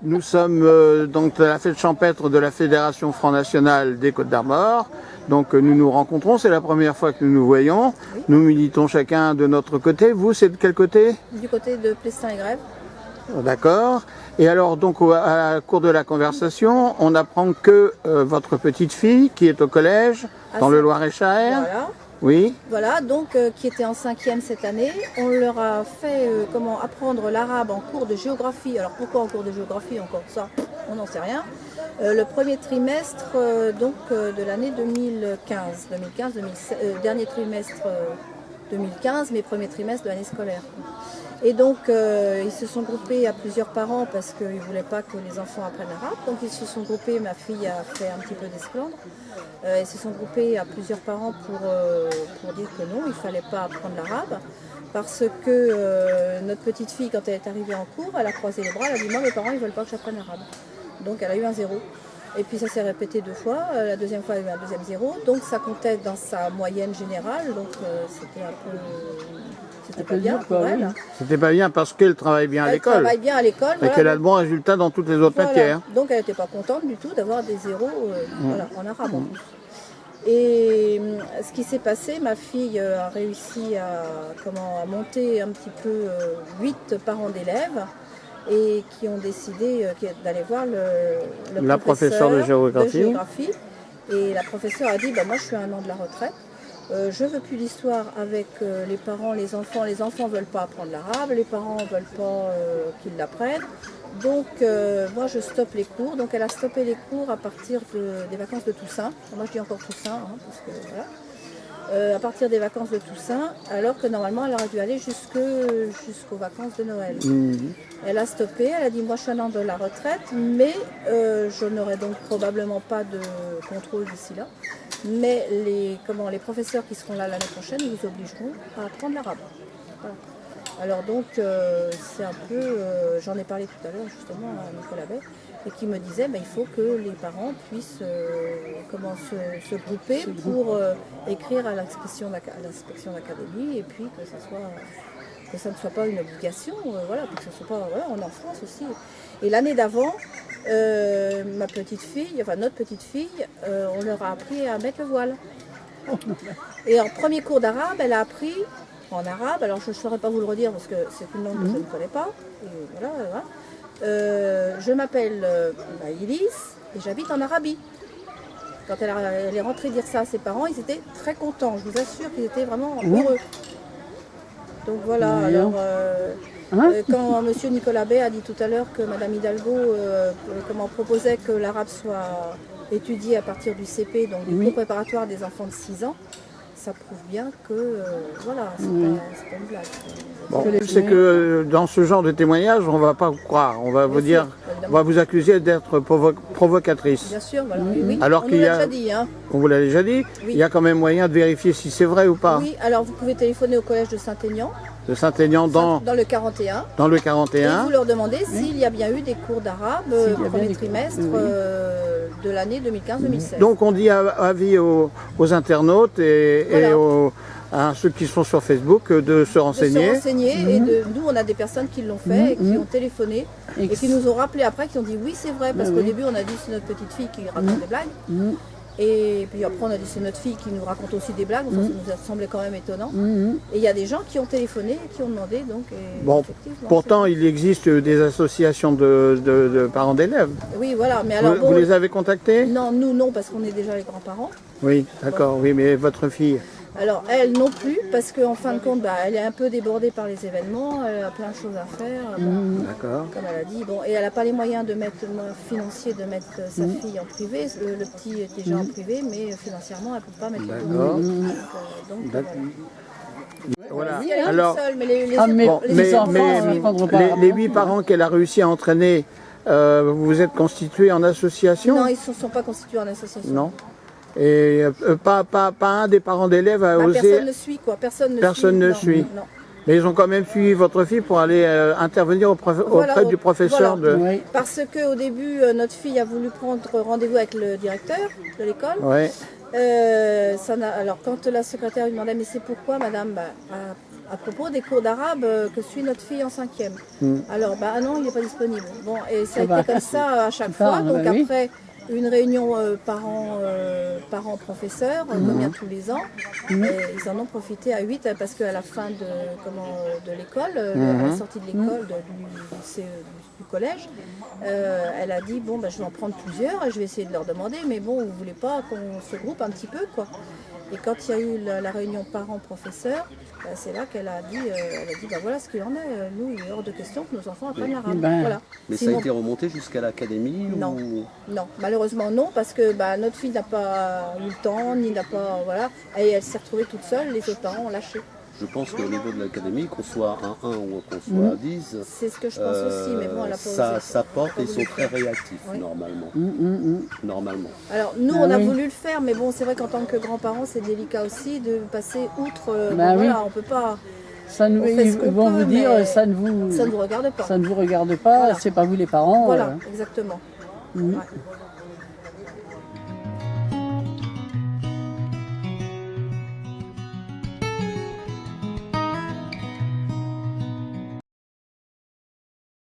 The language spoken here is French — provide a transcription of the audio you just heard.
Nous sommes donc à la fête champêtre de la Fédération Front National des Côtes-d'Armor. Donc nous nous rencontrons, c'est la première fois que nous nous voyons. Oui. Nous militons chacun de notre côté. Vous, c'est de quel côté? Du côté de Plestin et Grève. D'accord. Et alors, donc, à la cours de la conversation, on apprend que votre petite fille, qui est au collège, dans le Loir-et-Cher, Voilà. oui, Voilà, donc qui était en 5e cette année, on leur a fait comment apprendre l'arabe en cours de géographie. Alors pourquoi en cours de géographie, encore ça, on n'en sait rien. Le premier trimestre de l'année 2015, dernier trimestre 2015, mais premier trimestre de l'année scolaire. Et donc ils se sont groupés à plusieurs parents parce qu'ils ne voulaient pas que les enfants apprennent l'arabe. Donc ils se sont groupés, ma fille a fait un petit peu d'esclandre. Ils se sont groupés à plusieurs parents pour dire que non, il ne fallait pas apprendre l'arabe. Parce que notre petite fille, quand elle est arrivée en cours, elle a croisé les bras, elle a dit « Moi, mes parents, ils ne veulent pas que j'apprenne l'arabe ». Donc elle a eu un 0. Et puis ça s'est répété 2 fois. La deuxième fois, elle a eu un deuxième 0. Donc ça comptait dans sa moyenne générale. Donc c'était un peu... C'était pas bien pour elle. c'était pas bien parce qu'elle travaille bien à l'école. Elle travaille bien à l'école. Et qu'elle a de bons résultats dans toutes les autres matières. Donc elle n'était pas contente du tout d'avoir des 0 en arabe en plus. Et ce qui s'est passé, ma fille a réussi à monter un petit peu 8 parents d'élèves et qui ont décidé d'aller voir la professeure de géographie. Et la professeure a dit bah, « Moi je suis à 1 an de la retraite. Je ne veux plus d'histoire avec les parents, les enfants. Les enfants ne veulent pas apprendre l'arabe, les parents ne veulent pas qu'ils l'apprennent. Donc moi je stoppe les cours. Donc elle a stoppé les cours à partir des vacances de Toussaint. Moi je dis encore Toussaint, parce que voilà. À partir des vacances de Toussaint, alors que normalement elle aurait dû aller jusqu'aux vacances de Noël. Elle a stoppé, elle a dit moi je suis un an de la retraite, mais je n'aurai donc probablement pas de contrôle d'ici là. Mais les professeurs qui seront là l'année prochaine vous obligeront à apprendre l'arabe. Voilà. Alors donc c'est un peu, j'en ai parlé tout à l'heure justement à Nicolas Bay, et qui me disait il faut que les parents puissent se grouper pour écrire à l'inspection d'académie et puis que ça ne soit pas une obligation, voilà, que ce soit pas, voilà, on est en France aussi. Et l'année d'avant, notre petite fille, on leur a appris à mettre le voile. Et en premier cours d'arabe, elle a appris en arabe, alors je ne saurais pas vous le redire parce que c'est une langue que je ne connais pas. Et voilà. Je m'appelle Ilis et j'habite en Arabie. Quand elle est rentrée dire ça à ses parents, ils étaient très contents. Je vous assure qu'ils étaient vraiment heureux. Donc voilà, alors quand M. Nicolas Bay a dit tout à l'heure que Mme Hidalgo proposait que l'arabe soit étudié à partir du CP, donc du cours préparatoire des enfants de 6 ans, ça prouve bien que voilà, c'est pas une blague. Bon, c'est que dans ce genre de témoignage, on ne va pas vous croire. On va vous dire, on va vous accuser d'être provocatrice. Bien sûr, voilà. Oui. Alors on vous l'a déjà dit. On vous l'a déjà dit. Oui. Il y a quand même moyen de vérifier si c'est vrai ou pas. Oui, alors vous pouvez téléphoner au collège de Saint-Aignan. De Saint-Aignan dans le 41. Dans le 41. Et vous leur demandez s'il y a bien eu des cours d'arabe au premier trimestre de l'année 2015-2016. Donc on dit avis aux internautes et à ceux qui sont sur Facebook de se renseigner. Et nous on a des personnes qui l'ont fait et qui ont téléphoné et qui nous ont rappelé après, qui ont dit oui c'est vrai, parce qu'au début on a dit c'est notre petite fille qui raconte des blagues. Et puis après on a dit c'est notre fille qui nous raconte aussi des blagues, enfin, ça nous a semblé quand même étonnant. Et il y a des gens qui ont téléphoné et qui ont demandé donc. Bon, pourtant il existe des associations de parents d'élèves. Oui voilà, mais alors vous les avez contactés? Non, nous non, parce qu'on est déjà les grands-parents. Oui, d'accord, oui, mais votre fille? Alors elle non plus, parce qu'en fin de compte, elle est un peu débordée par les événements, elle a plein de choses à faire. D'accord. Comme elle a dit, et elle n'a pas les moyens financiers de mettre sa fille en privé. Le petit est déjà en privé, mais financièrement, elle ne peut pas mettre le petit. Donc voilà. Si elle est seule, mais les 8 parents qu'elle a réussi à entraîner, vous vous êtes constitués en association? Non, ils ne sont pas constitués en association. Non. Et pas un des parents d'élèves a osé... Personne ne suit, quoi. Personne ne suit. Non. Mais ils ont quand même suivi votre fille pour aller intervenir auprès du professeur de... Oui. Parce qu'au début, notre fille a voulu prendre rendez-vous avec le directeur de l'école. Ouais. Alors, quand la secrétaire lui demandait, mais c'est pourquoi, madame, à propos des cours d'arabe que suit notre fille en 5e. Alors, ah non, il n'est pas disponible. Bon, et ça a été comme ça à chaque fois. Donc après, une réunion parents-professeurs, comme il y a tous les ans. Et ils en ont profité à 8 parce qu'à la fin de l'école, à la sortie de l'école, du collège, elle a dit, bon, je vais en prendre plusieurs et je vais essayer de leur demander, mais bon, vous voulez pas qu'on se groupe un petit peu, quoi. Et quand il y a eu la réunion parents-professeurs, c'est là qu'elle a dit, voilà ce qu'il en est. Nous, il est hors de question que nos enfants apprennent l'arabe. Voilà. Mais sinon, ça a été remonté jusqu'à l'académie Non, non, malheureusement non, parce que notre fille n'a pas eu le temps, ni n'a pas, voilà, et elle s'est retrouvée toute seule, les autres parents ont lâché. Je pense qu'au niveau de l'académie, qu'on soit un 1 ou qu'on soit 10, c'est ce que je pense aussi, mais bon, elle a pas osé. Ça porte et ils sont très réactifs, normalement. Normalement. Alors, nous, on a voulu le faire, mais bon, c'est vrai qu'en tant que grands-parents, c'est délicat aussi de passer outre. Voilà, on peut pas. Ils vont vous dire, ça ne vous regarde pas. Ça ne vous regarde pas, voilà. C'est pas vous les parents. Voilà, exactement. Ouais.